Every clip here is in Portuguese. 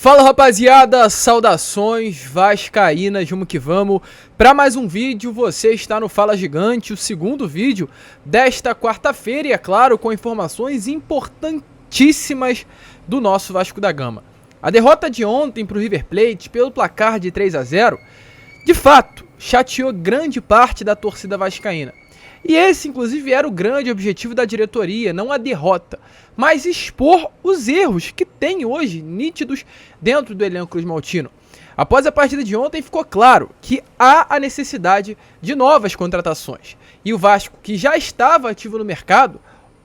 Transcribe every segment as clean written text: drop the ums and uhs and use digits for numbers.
Fala rapaziada, saudações vascaínas, vamos que vamos para mais um vídeo. Você está no Fala Gigante, o segundo vídeo desta quarta-feira e é claro, com informações importantíssimas do nosso Vasco da Gama. A derrota de ontem para o River Plate pelo placar de 3-0, de fato, chateou grande parte da torcida vascaína. E esse, inclusive, era o grande objetivo da diretoria, não a derrota, mas expor os erros que tem hoje nítidos dentro do elenco cruzmaltino. Após a partida de ontem, ficou claro que há a necessidade de novas contratações. E o Vasco, que já estava ativo no mercado,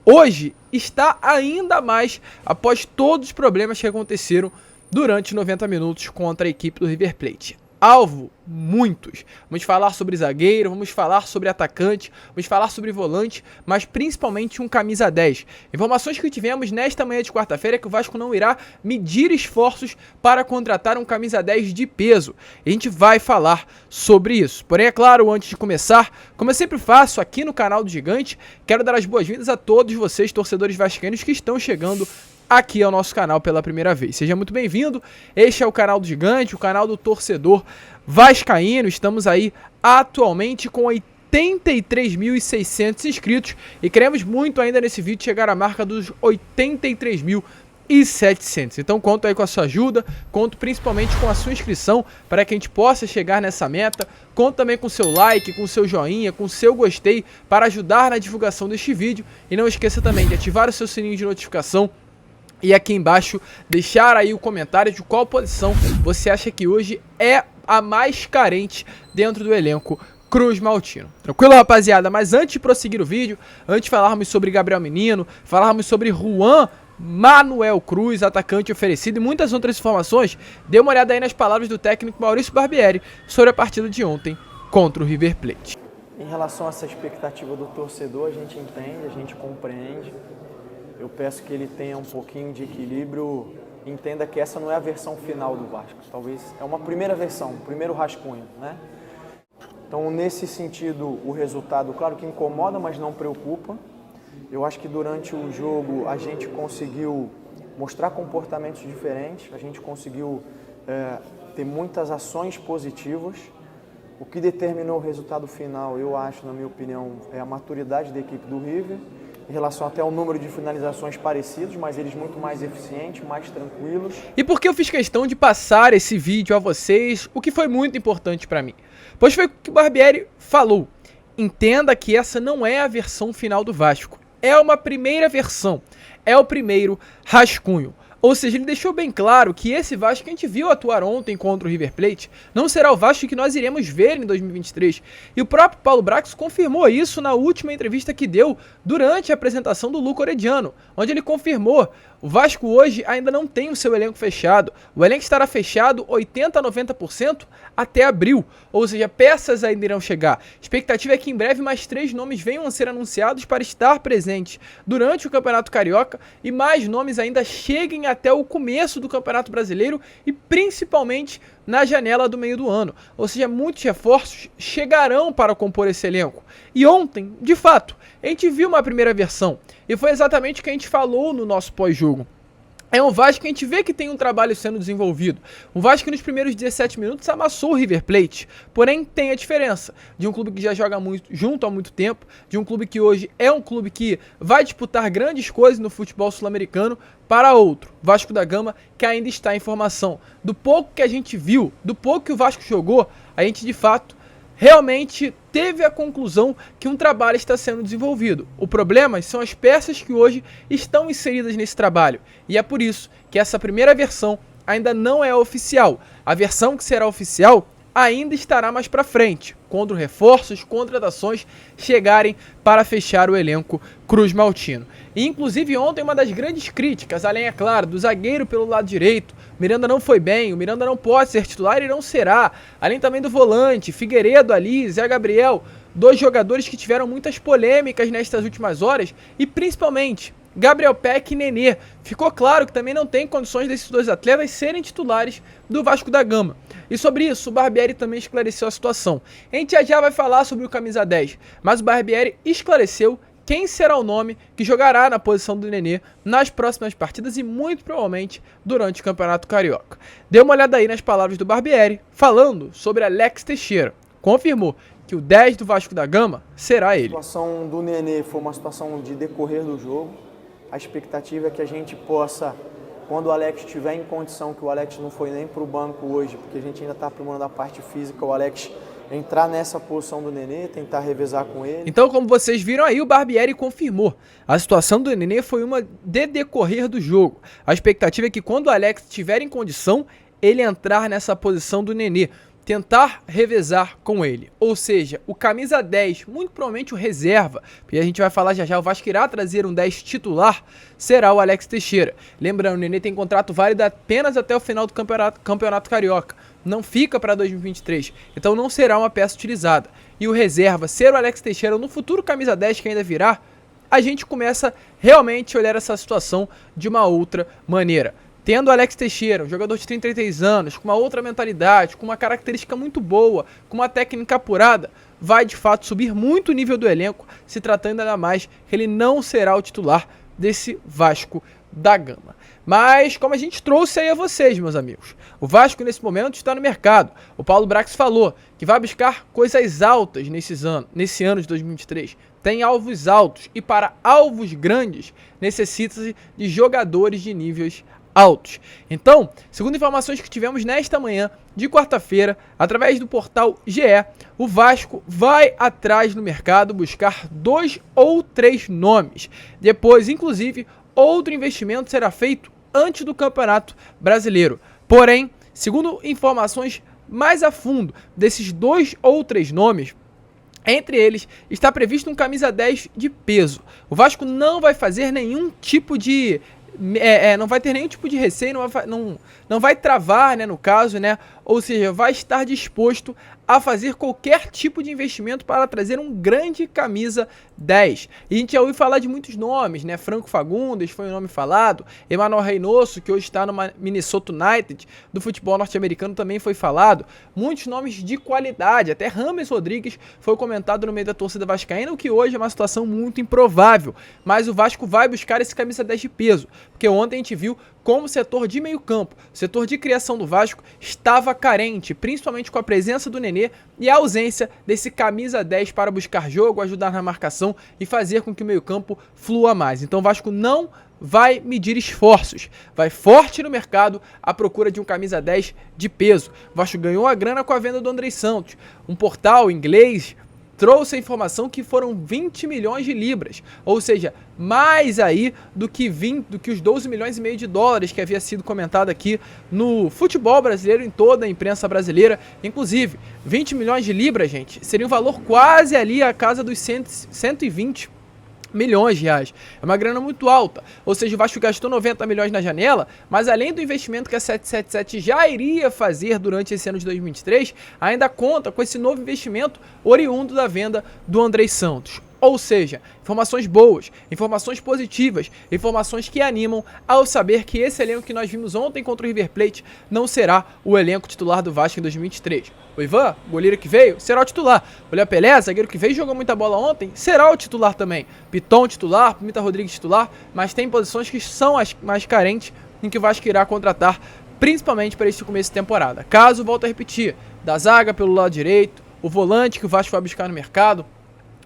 hoje está ainda mais após todos os problemas que aconteceram durante 90 minutos contra a equipe do River Plate. Alvo, muitos. Vamos falar sobre zagueiro, vamos falar sobre atacante, vamos falar sobre volante, mas principalmente um camisa 10. Informações que tivemos nesta manhã de quarta-feira é que o Vasco não irá medir esforços para contratar um camisa 10 de peso. E a gente vai falar sobre isso. Porém, é claro, antes de começar, como eu sempre faço aqui no canal do Gigante, quero dar as boas-vindas a todos vocês, torcedores vascaínos, que estão chegando aqui ao nosso canal pela primeira vez. Seja muito bem-vindo, este é o canal do Gigante, o canal do torcedor vascaíno. Estamos aí atualmente com 83.600 inscritos e queremos muito ainda nesse vídeo chegar à marca dos 83.700. Então conto aí com a sua ajuda, conto principalmente com a sua inscrição para que a gente possa chegar nessa meta. Conto também com o seu like, com o seu joinha, com o seu gostei para ajudar na divulgação deste vídeo. E não esqueça também de ativar o seu sininho de notificação e aqui embaixo deixar aí o comentário de qual posição você acha que hoje é a mais carente dentro do elenco cruzmaltino. Tranquilo, rapaziada? Mas antes de prosseguir o vídeo, antes de falarmos sobre Gabriel Menino, falarmos sobre Juan Manuel Cruz, atacante oferecido e muitas outras informações, dê uma olhada aí nas palavras do técnico Maurício Barbieri sobre a partida de ontem contra o River Plate. Em relação a essa expectativa do torcedor, a gente entende, a gente compreende. Eu peço que ele tenha um pouquinho de equilíbrio, entenda que essa não é a versão final do Vasco, talvez é uma primeira versão, um primeiro rascunho, né? Então, nesse sentido, o resultado, claro que incomoda, mas não preocupa. Eu acho que durante o jogo a gente conseguiu mostrar comportamentos diferentes, a gente conseguiu ter muitas ações positivas. O que determinou o resultado final, eu acho, na minha opinião, é a maturidade da equipe do River, em relação até ao número de finalizações parecidos, mas eles muito mais eficientes, mais tranquilos. E por que eu fiz questão de passar esse vídeo a vocês, o que foi muito importante para mim? Pois foi o que o Barbieri falou. Entenda que essa não é a versão final do Vasco. É uma primeira versão, é o primeiro rascunho. Ou seja, ele deixou bem claro que esse Vasco que a gente viu atuar ontem contra o River Plate não será o Vasco que nós iremos ver em 2023. E o próprio Paulo Brax confirmou isso na última entrevista que deu durante a apresentação do Luca Orediano, onde ele confirmou: o Vasco hoje ainda não tem o seu elenco fechado. O elenco estará fechado 80% a 90% até abril. Ou seja, peças ainda irão chegar. A expectativa é que em breve mais 3 nomes venham a ser anunciados para estar presentes durante o Campeonato Carioca e mais nomes ainda cheguem até o começo do Campeonato Brasileiro e principalmente na janela do meio do ano. Ou seja, muitos reforços chegarão para compor esse elenco. E ontem, de fato, a gente viu uma primeira versão e foi exatamente o que a gente falou no nosso pós-jogo. É um Vasco que a gente vê que tem um trabalho sendo desenvolvido. Um Vasco que nos primeiros 17 minutos amassou o River Plate. Porém, tem a diferença de um clube que já joga muito, junto há muito tempo, de um clube que hoje é um clube que vai disputar grandes coisas no futebol sul-americano, para outro, Vasco da Gama, que ainda está em formação. Do pouco que a gente viu, do pouco que o Vasco jogou, a gente de fato realmente teve a conclusão que um trabalho está sendo desenvolvido. O problema são as peças que hoje estão inseridas nesse trabalho. E é por isso que essa primeira versão ainda não é oficial. A versão que será oficial ainda estará mais para frente, quando reforços, contratações chegarem para fechar o elenco cruzmaltino. E inclusive ontem uma das grandes críticas, além, é claro, do zagueiro pelo lado direito, Miranda não foi bem, o Miranda não pode ser titular e não será. Além também do volante, Figueiredo ali, Zé Gabriel, 2 jogadores que tiveram muitas polêmicas nestas últimas horas e principalmente Gabriel Peck e Nenê. Ficou claro que também não tem condições desses 2 atletas serem titulares do Vasco da Gama. E sobre isso, o Barbieri também esclareceu a situação. A gente já vai falar sobre o camisa 10, mas o Barbieri esclareceu quem será o nome que jogará na posição do Nenê nas próximas partidas e muito provavelmente durante o Campeonato Carioca. Dê uma olhada aí nas palavras do Barbieri, falando sobre Alex Teixeira. Confirmou que o 10 do Vasco da Gama será ele. A situação do Nenê foi uma situação de decorrer do jogo. A expectativa é que a gente possa, quando o Alex estiver em condição, que o Alex não foi nem para o banco hoje, porque a gente ainda está aprimorando a parte física, o Alex entrar nessa posição do Nenê, tentar revezar com ele. Então, como vocês viram aí, o Barbieri confirmou. A situação do Nenê foi uma de decorrer do jogo. A expectativa é que quando o Alex estiver em condição, ele entrar nessa posição do Nenê, tentar revezar com ele. Ou seja, o camisa 10, muito provavelmente o reserva, porque a gente vai falar já já, o Vasco irá trazer um 10 titular, será o Alex Teixeira. Lembrando, o Nenê tem contrato válido apenas até o final do Campeonato Carioca. Não fica para 2023, então não será uma peça utilizada. E o reserva ser o Alex Teixeira no futuro camisa 10 que ainda virá, a gente começa realmente a olhar essa situação de uma outra maneira. Tendo o Alex Teixeira, um jogador de 33 anos, com uma outra mentalidade, com uma característica muito boa, com uma técnica apurada, vai de fato subir muito o nível do elenco, se tratando ainda mais que ele não será o titular desse Vasco da Gama. Mas, como a gente trouxe aí a vocês, meus amigos, o Vasco nesse momento está no mercado. O Paulo Brax falou que vai buscar coisas altas nesse ano de 2023. Tem alvos altos e para alvos grandes necessita-se de jogadores de níveis altos. Então, segundo informações que tivemos nesta manhã de quarta-feira, através do portal GE, o Vasco vai atrás no mercado buscar 2 ou 3 nomes. Depois, inclusive, outro investimento será feito antes do Campeonato Brasileiro. Porém, segundo informações mais a fundo desses 2 ou 3 nomes, entre eles está previsto um camisa 10 de peso. O Vasco não vai fazer nenhum tipo de não vai ter nenhum tipo de receio, não vai travar, né, no caso, né? Ou seja, vai estar disposto a fazer qualquer tipo de investimento para trazer um grande camisa 10. E a gente já ouviu falar de muitos nomes, né? Franco Fagundes foi um nome falado, Emmanuel Reynoso, que hoje está no Minnesota United, do futebol norte-americano, também foi falado. Muitos nomes de qualidade, até Rames Rodrigues foi comentado no meio da torcida vascaína, o que hoje é uma situação muito improvável. Mas o Vasco vai buscar esse camisa 10 de peso, porque ontem a gente viu como o setor de meio campo, o setor de criação do Vasco estava carente, principalmente com a presença do Nenê e a ausência desse camisa 10 para buscar jogo, ajudar na marcação e fazer com que o meio campo flua mais. Então o Vasco não vai medir esforços, vai forte no mercado à procura de um camisa 10 de peso. O Vasco ganhou a grana com a venda do Andrei Santos, um portal inglês trouxe a informação que foram 20 milhões de libras, ou seja, mais aí do que os 12 milhões e meio de dólares que havia sido comentado aqui no futebol brasileiro, em toda a imprensa brasileira. Inclusive, 20 milhões de libras, gente, seria um valor quase ali a casa dos 120 milhões de reais. É uma grana muito alta. Ou seja, o Vasco gastou 90 milhões na janela, mas além do investimento que a 777 já iria fazer durante esse ano de 2023, ainda conta com esse novo investimento oriundo da venda do Andrei Santos. Ou seja, informações boas, informações positivas, informações que animam ao saber que esse elenco que nós vimos ontem contra o River Plate não será o elenco titular do Vasco em 2023. O Ivan, goleiro que veio, será o titular. O Léo Pelé, zagueiro que veio e jogou muita bola ontem, será o titular também. Piton titular, Pimenta Rodrigues titular, mas tem posições que são as mais carentes em que o Vasco irá contratar, principalmente para este começo de temporada. Caso, volto a repetir, da zaga pelo lado direito, o volante que o Vasco vai buscar no mercado,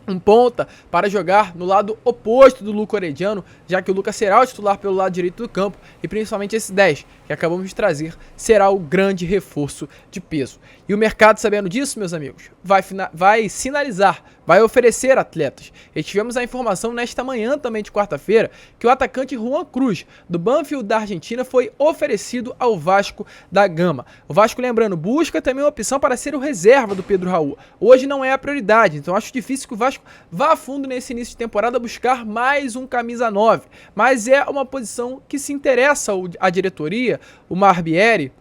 um ponta para jogar no lado oposto do Luca Orediano, já que o Lucas será o titular pelo lado direito do campo, e principalmente esse 10 que acabamos de trazer será o grande reforço de peso. E o mercado, sabendo disso, meus amigos, vai sinalizar, vai oferecer atletas. E tivemos a informação nesta manhã também de quarta-feira que o atacante Juan Cruz, do Banfield da Argentina, foi oferecido ao Vasco da Gama. O Vasco, lembrando, busca também uma opção para ser o reserva do Pedro Raul. Hoje não é a prioridade, então acho difícil que o Vasco vá a fundo nesse início de temporada buscar mais um camisa 9. Mas é uma posição que se interessa a diretoria, o Barbieri,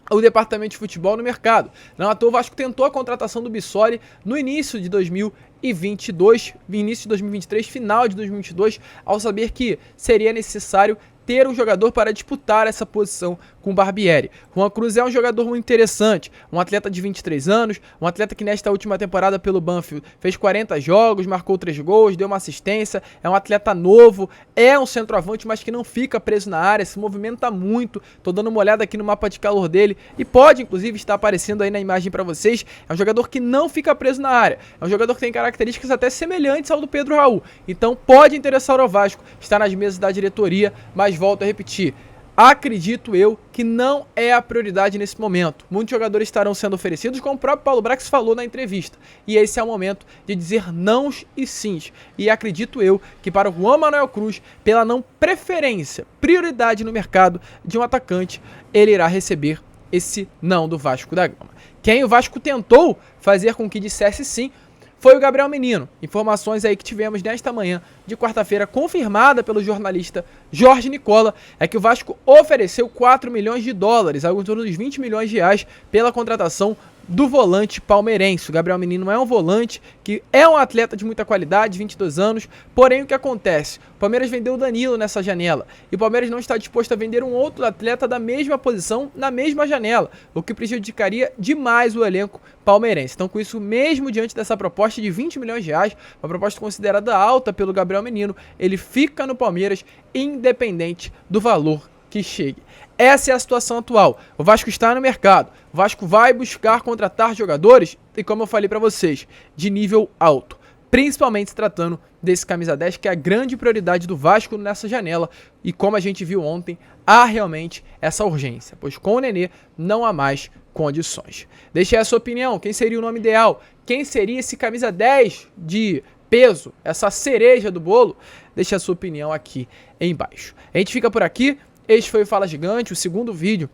o departamento de futebol no mercado. Não à toa, o Vasco tentou a contratação do Bissoli no início de 2022, início de 2023, final de 2022, ao saber que seria necessário ter um jogador para disputar essa posição com o Barbieri. Juan Cruz é um jogador muito interessante, um atleta de 23 anos, um atleta que nesta última temporada pelo Banfield fez 40 jogos, marcou 3 gols, deu uma assistência, é um atleta novo, é um centroavante, mas que não fica preso na área, se movimenta muito. Tô dando uma olhada aqui no mapa de calor dele e pode inclusive estar aparecendo aí na imagem para vocês. É um jogador que não fica preso na área, é um jogador que tem características até semelhantes ao do Pedro Raul, então pode interessar ao Vasco, está nas mesas da diretoria, mas volto a repetir, acredito eu que não é a prioridade nesse momento. Muitos jogadores estarão sendo oferecidos, como o próprio Paulo Brax falou na entrevista. E esse é o momento de dizer nãos e sims. E acredito eu que para o Juan Manuel Cruz, pela não preferência, prioridade no mercado de um atacante, ele irá receber esse não do Vasco da Gama. Quem o Vasco tentou fazer com que dissesse sim foi o Gabriel Menino. Informações aí que tivemos nesta manhã de quarta-feira, confirmada pelo jornalista Jorge Nicola, é que o Vasco ofereceu 4 milhões de dólares, algo em torno dos 20 milhões de reais, pela contratação do volante palmeirense. O Gabriel Menino é um volante que é um atleta de muita qualidade, 22 anos, porém o que acontece? O Palmeiras vendeu o Danilo nessa janela e o Palmeiras não está disposto a vender um outro atleta da mesma posição na mesma janela, o que prejudicaria demais o elenco palmeirense. Então, com isso, mesmo diante dessa proposta de 20 milhões de reais, uma proposta considerada alta pelo Gabriel Menino, ele fica no Palmeiras independente do valor que chegue. Essa é a situação atual. O Vasco está no mercado. O Vasco vai buscar contratar jogadores, e como eu falei para vocês, de nível alto. Principalmente se tratando desse camisa 10, que é a grande prioridade do Vasco nessa janela. E como a gente viu ontem, há realmente essa urgência, pois com o Nenê não há mais condições. Deixe aí a sua opinião. Quem seria o nome ideal? Quem seria esse camisa 10 de peso, essa cereja do bolo? Deixe a sua opinião aqui embaixo. A gente fica por aqui. Este foi o Fala Gigante, o segundo vídeo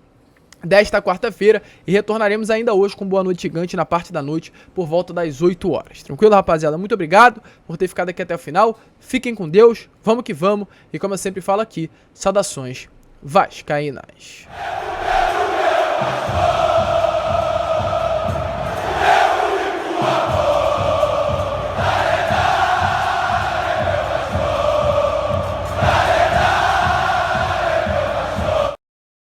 desta quarta-feira, e retornaremos ainda hoje com Boa Noite Gigante na parte da noite por volta das 8 horas. Tranquilo, rapaziada? Muito obrigado por ter ficado aqui até o final. Fiquem com Deus, vamos que vamos, e como eu sempre falo aqui, saudações vascaínas.